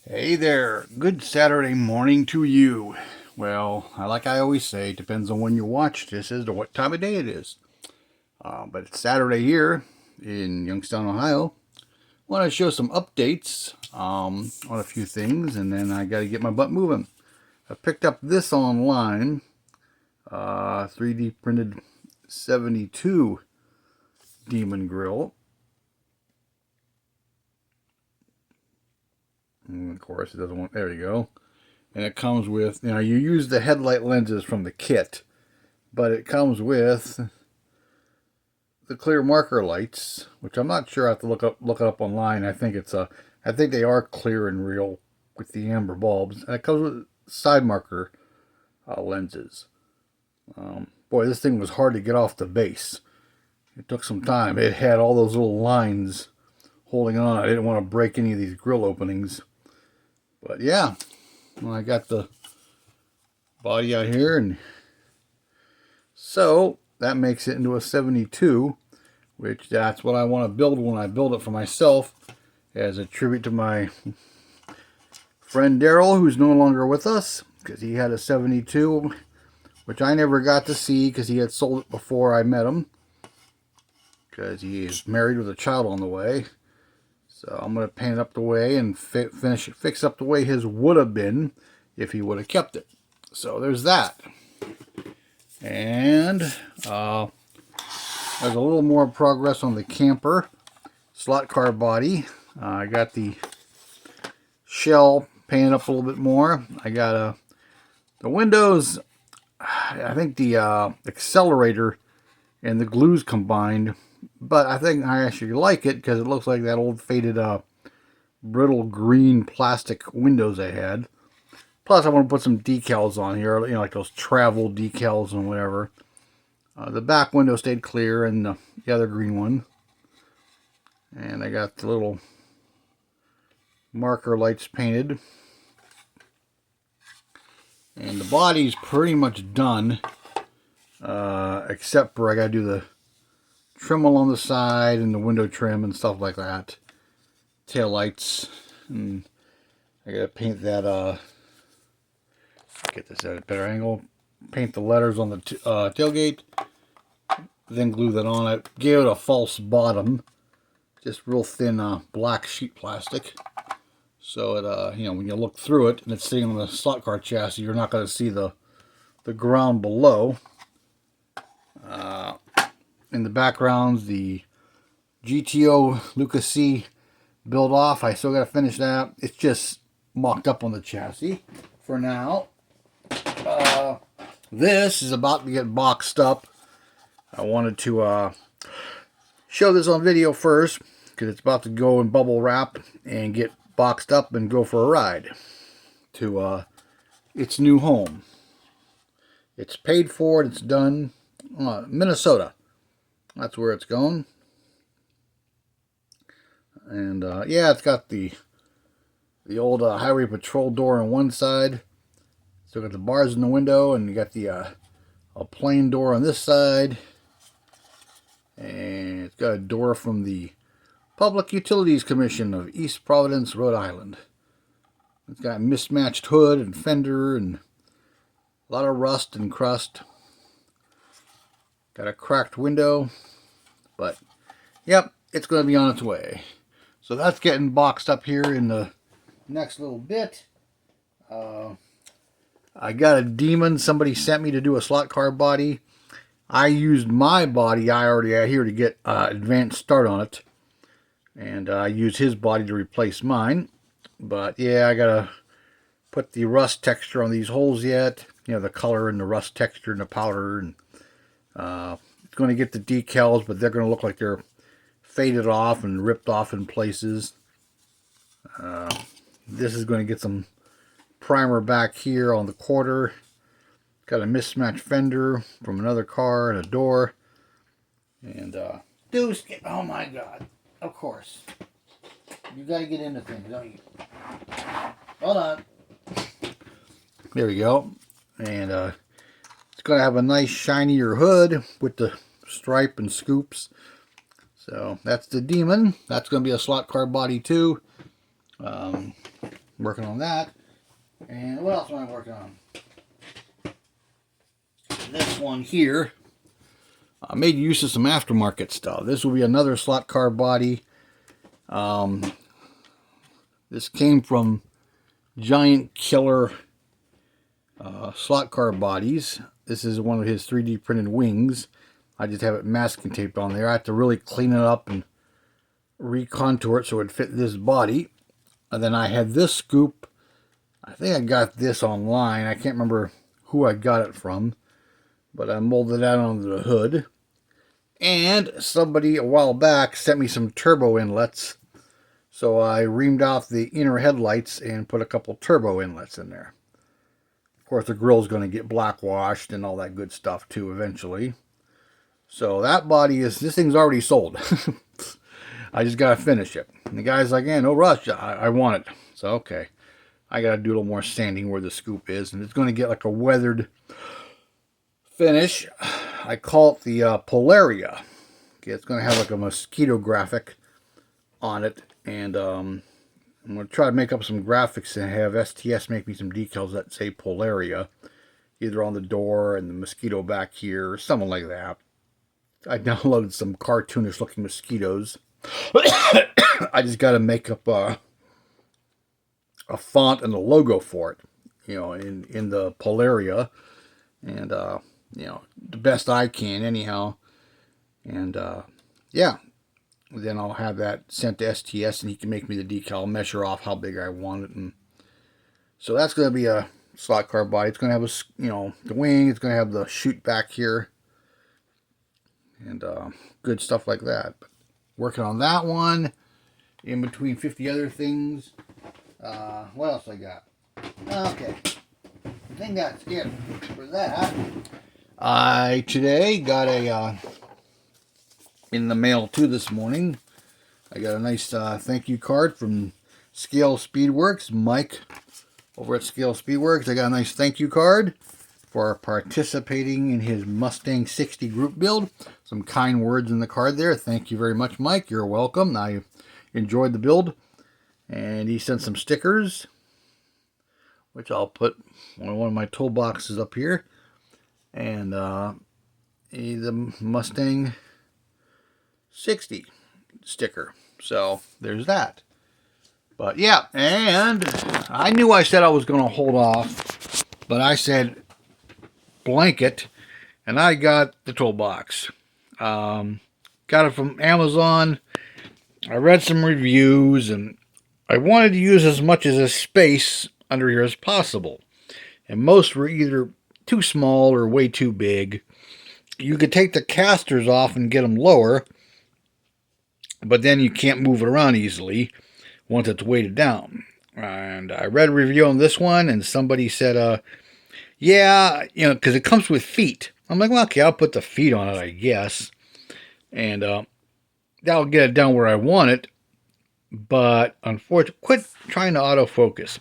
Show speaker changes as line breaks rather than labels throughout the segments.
Hey there, good Saturday morning to you. Well, like I always say, it depends on when you watch this as to what time of day it is. But it's Saturday here in Youngstown, Ohio. I want to show some updates on a few things, and then I got to get my butt moving. I picked up this online, 3D printed 72 Demon Grill. And of course, it doesn't want, there you go. And it comes with, you use the headlight lenses from the kit, but it comes with the clear marker lights, which I'm not sure. I have to look it up online. I think I think they are clear and real with the amber bulbs, and it comes with side marker lenses. Boy, this thing was hard to get off the base. It took some time. It had all those little lines holding on. I didn't want to break any of these grill openings, but yeah, well, I got the body out here, and so that makes it into a 72, which that's what I want to build when I build it for myself, as a tribute to my friend Daryl, who's no longer with us, because he had a 72, which I never got to see because he had sold it before I met him, because he is married with a child on the way. So I'm going to paint it up the way and fix up the way his would have been if he would have kept it. So there's that. And there's a little more progress on the camper slot car body. I got the shell painted up a little bit more. I got the windows. I think the accelerator and the glues combined, but I think I actually like it because it looks like that old faded brittle green plastic windows I had. Plus, I want to put some decals on here, like those travel decals and whatever. The back window stayed clear, and the other green one. And I got the little marker lights painted. And the body's pretty much done, except for I got to do the trim along the side and the window trim and stuff like that. Tail lights, and I got to paint that. Get this at a better angle. Paint the letters on the tailgate. Then glue that on. I gave it a false bottom, just real thin black sheet plastic. So it, when you look through it and it's sitting on the slot car chassis, you're not going to see the ground below. In the backgrounds, the GTO Lucas C build off. I still got to finish that. It's just mocked up on the chassis for now. This is about to get boxed up. I wanted to show this on video first because it's about to go in bubble wrap and get boxed up and go for a ride to its new home. It's paid for. It's done. Minnesota. That's where it's going. And yeah, it's got the old highway patrol door on one side. So got the bars in the window, and you got the a plain door on this side. And it's got a door from the Public Utilities Commission of East Providence, Rhode Island. It's got a mismatched hood and fender and a lot of rust and crust. Got a cracked window, but yep, it's going to be on its way. So that's getting boxed up here in the next little bit. I got a Demon somebody sent me to do a slot car body. I used my body I already had here to get advanced start on it. And I used his body to replace mine. But yeah, I got to put the rust texture on these holes yet. The color and the rust texture and the powder. And it's going to get the decals, but they're going to look like they're faded off and ripped off in places. This is going to get some primer back here on the quarter. Got a mismatched fender from another car and a door. And Deuce, oh my god, of course. You gotta get into things, don't you? Hold on. There we go. And it's gonna have a nice shinier hood with the stripe and scoops. So that's the Demon. That's gonna be a slot car body too. working on that. And what else am I working on? This one here, I made use of some aftermarket stuff. This will be another slot car body. This came from Giant Killer slot car bodies. This is one of his 3D printed wings. I just have it masking taped on there. I have to really clean it up and recontour it so it would fit this body. And then I had this scoop. I think I got this online. I can't remember who I got it from, but I molded that onto the hood. And somebody a while back sent me some turbo inlets, so I reamed off the inner headlights and put a couple turbo inlets in there. Of course, the grille is going to get black washed and all that good stuff too eventually. So that body is, this thing's already sold. I just got to finish it. And the guy's like, yeah, no rush, I want it. So, okay. I got to do a little more sanding where the scoop is. And it's going to get like a weathered finish. I call it the Polaria. Okay, it's going to have like a mosquito graphic on it. And I'm going to try to make up some graphics and have STS make me some decals that say Polaria. Either on the door and the mosquito back here, or something like that. I downloaded some cartoonish looking mosquitoes. I just got to make up a font and a logo for it, you know, in the Polaria, and you know, the best I can anyhow. And yeah, then I'll have that sent to STS, and he can make me the decal, measure off how big I want it, and so that's going to be a slot car body. It's going to have a, you know, the wing. It's going to have the chute back here, and good stuff like that. But working on that one in between 50 other things. What else I got? Okay, the thing that's it for that. I today got a in the mail too this morning. I got a nice thank you card from Scale Speedworks, Mike over at Scale Speedworks. I got a nice thank you card for participating in his Mustang 60 group build. Some kind words in the card there. Thank you very much, Mike. You're welcome. I enjoyed the build. And he sent some stickers, which I'll put on one of my toolboxes up here. And the Mustang 60 sticker. So there's that. But yeah, and I knew I said I was going to hold off, but I said blanket, and I got the toolbox. Got it from Amazon. I read some reviews, and I wanted to use as much as a space under here as possible. And most were either too small or way too big. You could take the casters off and get them lower, but then you can't move it around easily once it's weighted down. And I read a review on this one, and somebody said, yeah, you know, because it comes with feet. I'm like, well, okay, I'll put the feet on it, I guess. And that'll get it down where I want it. But unfortunately, quit trying to autofocus.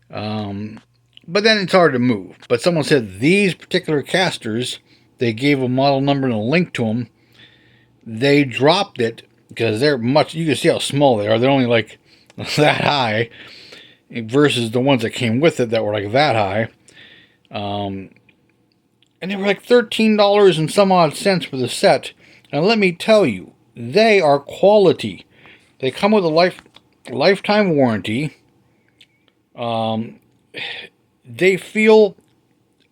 But then it's hard to move. But someone said these particular casters, they gave a model number and a link to them. They dropped it because they're much, you can see how small they are. They're only like that high versus the ones that came with it that were like that high. And they were like $13 and some odd cents for the set. And let me tell you, they are quality. They come with a lifetime warranty. They feel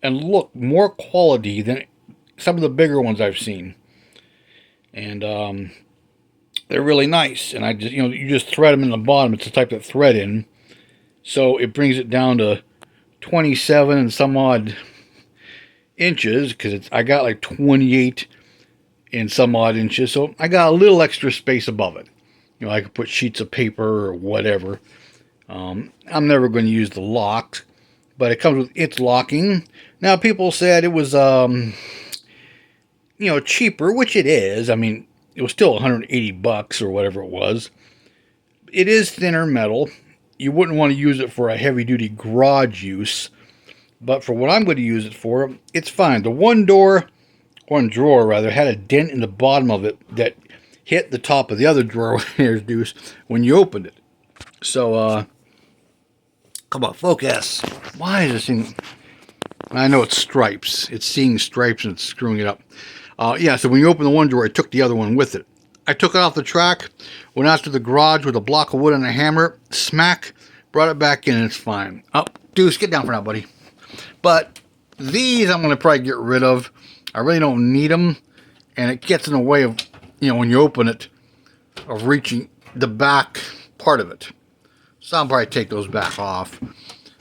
and look more quality than some of the bigger ones I've seen. And they're really nice. And I just, you know, you just thread them in the bottom. It's the type that thread in. So it brings it down to 27 and some odd inches, because I got like 28 and some odd inches. So I got a little extra space above it. You know, I could put sheets of paper or whatever. I'm never going to use the lock, but it comes with its locking. Now, people said it was, you know, cheaper, which it is. I mean, it was still $180 or whatever it was. It is thinner metal. You wouldn't want to use it for a heavy-duty garage use, but for what I'm going to use it for, it's fine. The one drawer had a dent in the bottom of it that hit the top of the other drawer when you opened it. So, Come on, focus. Why is this thing... I know it's stripes. It's seeing stripes and it's screwing it up. Yeah, so when you open the one drawer, I took the other one with it. I took it off the track, went out to the garage with a block of wood and a hammer, smack, brought it back in, and it's fine. Oh, Deuce, get down for now, buddy. But these I'm going to probably get rid of. I really don't need them, and it gets in the way of, you know, when you open it, of reaching the back part of it. So I'll probably take those back off.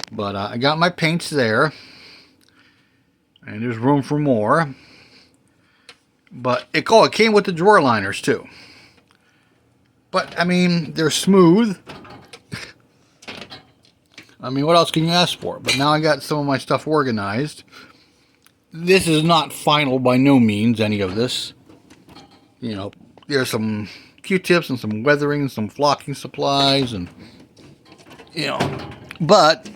But I got my paints there, and there's room for more. But it came with the drawer liners too. But I mean, they're smooth. I mean, what else can you ask for? But now I got some of my stuff organized. This is not final by no means, any of this. You know, there's some Q-tips and some weathering and some flocking supplies and, you know, but,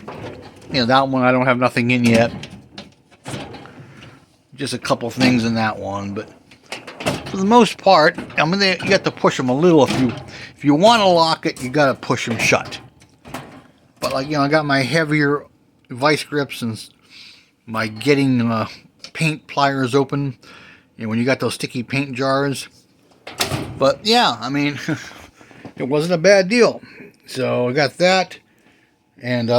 you know, that one I don't have nothing in yet. Just a couple things in that one, but for the most part, I mean, you got to push them a little. If you want to lock it, you got to push them shut. But like, you know, I got my heavier vice grips and my getting paint pliers open. You know, when you got those sticky paint jars. But yeah, I mean, it wasn't a bad deal. So I got that, and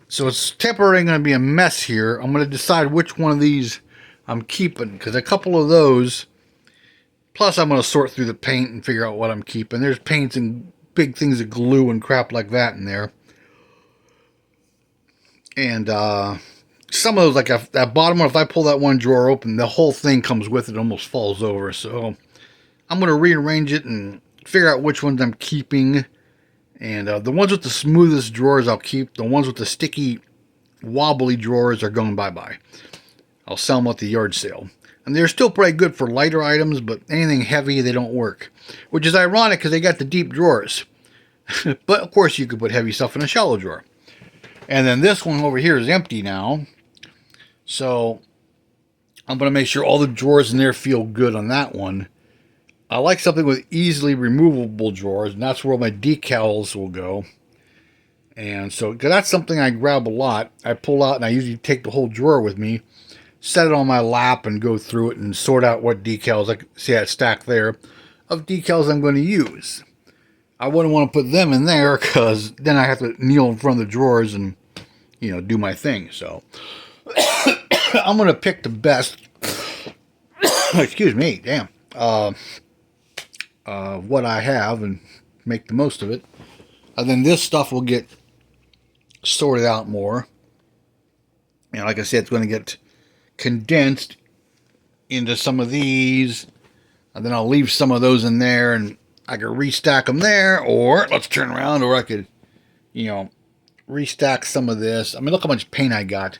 so it's temporarily going to be a mess here. I'm going to decide which one of these I'm keeping, because a couple of those, plus I'm going to sort through the paint and figure out what I'm keeping. There's paints and big things of glue and crap like that in there. And some of those, like that bottom one, if I pull that one drawer open, the whole thing comes with it, it almost falls over. So I'm going to rearrange it and figure out which ones I'm keeping. And the ones with the smoothest drawers I'll keep. The ones with the sticky, wobbly drawers are going bye-bye. I'll sell them at the yard sale. And they're still pretty good for lighter items, but anything heavy, they don't work. Which is ironic because they got the deep drawers. But, of course, you could put heavy stuff in a shallow drawer. And then this one over here is empty now. So, I'm going to make sure all the drawers in there feel good on that one. I like something with easily removable drawers, and that's where my decals will go. And so, because that's something I grab a lot. I pull out, and I usually take the whole drawer with me, set it on my lap, and go through it and sort out what decals, like see that stack there, of decals I'm going to use. I wouldn't want to put them in there, because then I have to kneel in front of the drawers and, you know, do my thing. So, I'm going to pick the best, excuse me, damn, what I have and make the most of it. And then this stuff will get sorted out more. And like I said, it's going to get condensed into some of these. And then I'll leave some of those in there and I could restack them there. Or let's turn around, or I could, you know, restack some of this. I mean, look how much paint I got.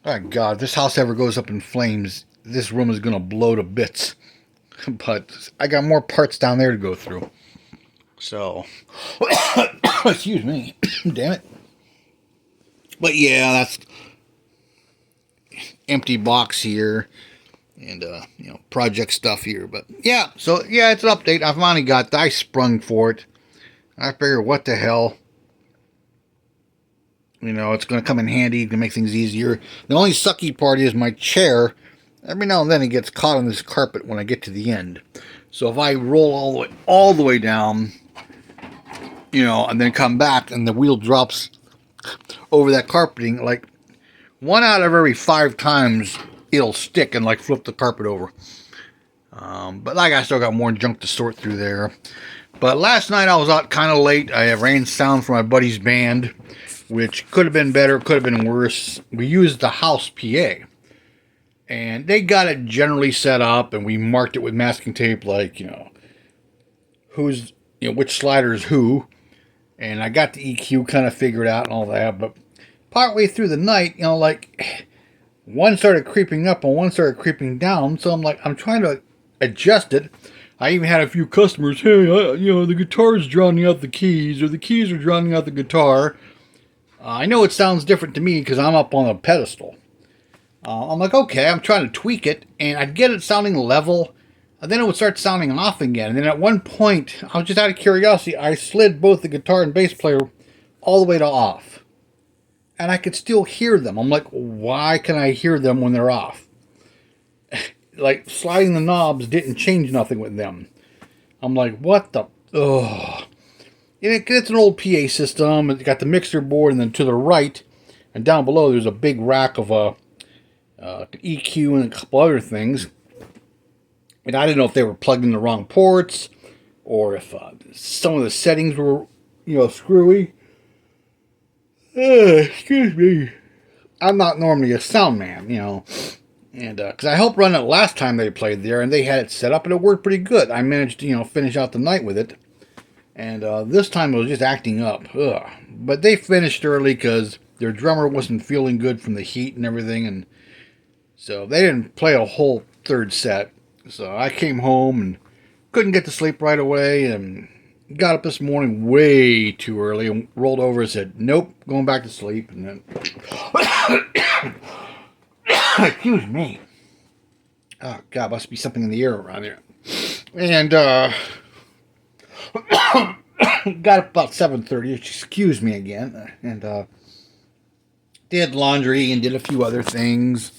Oh God, if this house ever goes up in flames, this room is going to blow to bits. But I got more parts down there to go through. So, excuse me. Damn it. But yeah, that's empty box here. And, you know, project stuff here. But yeah, so yeah, it's an update. I finally got that. I sprung for it. I figured, what the hell. You know, it's going to come in handy to make things easier. The only sucky part is my chair. Every now and then it gets caught on this carpet when I get to the end. So if I roll all the way down, you know, and then come back and the wheel drops over that carpeting, like 1 out of every 5 times it'll stick and like flip the carpet over. But like I still got more junk to sort through there. But last night I was out kind of late. I ran sound for my buddy's band, which could have been better, could have been worse. We used the house PA. And they got it generally set up, and we marked it with masking tape, like, you know, who's, you know, which slider is who. And I got the EQ kind of figured out and all that. But partway through the night, you know, like, one started creeping up and one started creeping down. So I'm like, I'm trying to adjust it. I even had a few customers, hey, you know, the guitar is drowning out the keys, or the keys are drowning out the guitar. I know it sounds different to me because I'm up on a pedestal. I'm like, okay, I'm trying to tweak it, and I'd get it sounding level, and then it would start sounding off again. And then at one point, I was just out of curiosity, I slid both the guitar and bass player all the way to off. And I could still hear them. I'm like, why can I hear them when they're off? Like, sliding the knobs didn't change nothing with them. I'm like, what the... Ugh. And it's an old PA system. It's got the mixer board, and then to the right and down below, there's a big rack of EQ and a couple other things. And I didn't know if they were plugged in the wrong ports, or if some of the settings were, screwy. Excuse me. I'm not normally a sound man, and because I helped run it last time they played there, and they had it set up, and it worked pretty good. I managed to, finish out the night with it. And this time it was just acting up. Ugh. But they finished early because their drummer wasn't feeling good from the heat and everything. And so they didn't play a whole third set. So I came home and couldn't get to sleep right away. And got up this morning way too early and rolled over and said, nope, going back to sleep. And then... Excuse me. Oh, God, must be something in the air around here. And, got up about 7:30, excuse me again, and did laundry and did a few other things,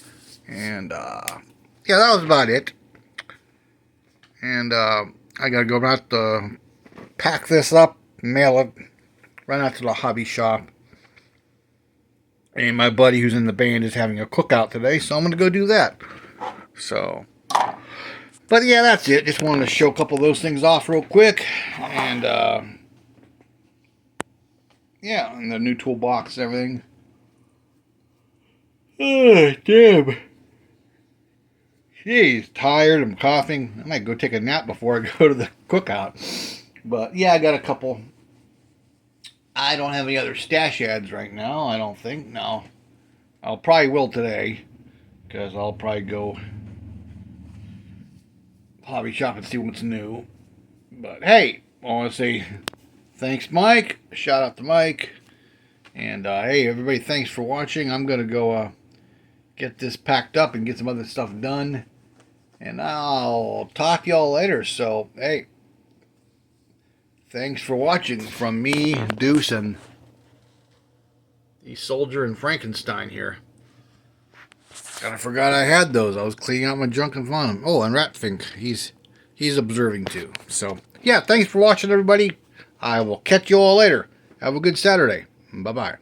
and yeah, that was about it. And I gotta go out to pack this up, mail it, run out to the hobby shop. And my buddy who's in the band is having a cookout today, so I'm gonna go do that. So, but yeah, that's it. Just wanted to show a couple of those things off real quick. And, yeah, and the new toolbox and everything. Oh, damn. Jeez, tired. I'm coughing. I might go take a nap before I go to the cookout. But, yeah, I got a couple. I don't have any other stash ads right now, I don't think. No. I'll probably will today. Because I'll probably go hobby shop and see what's new. But hey, I want to say thanks, Mike. Shout out to Mike. And hey, everybody, thanks for watching. I'm going to go get this packed up and get some other stuff done. And I'll talk to y'all later. So, hey, thanks for watching from me, Deuce, and the Soldier and Frankenstein here. And I forgot I had those. I was cleaning out my junk and found them. Oh, and Ratfink, he's observing too. So, yeah, thanks for watching, everybody. I will catch you all later. Have a good Saturday. Bye-bye.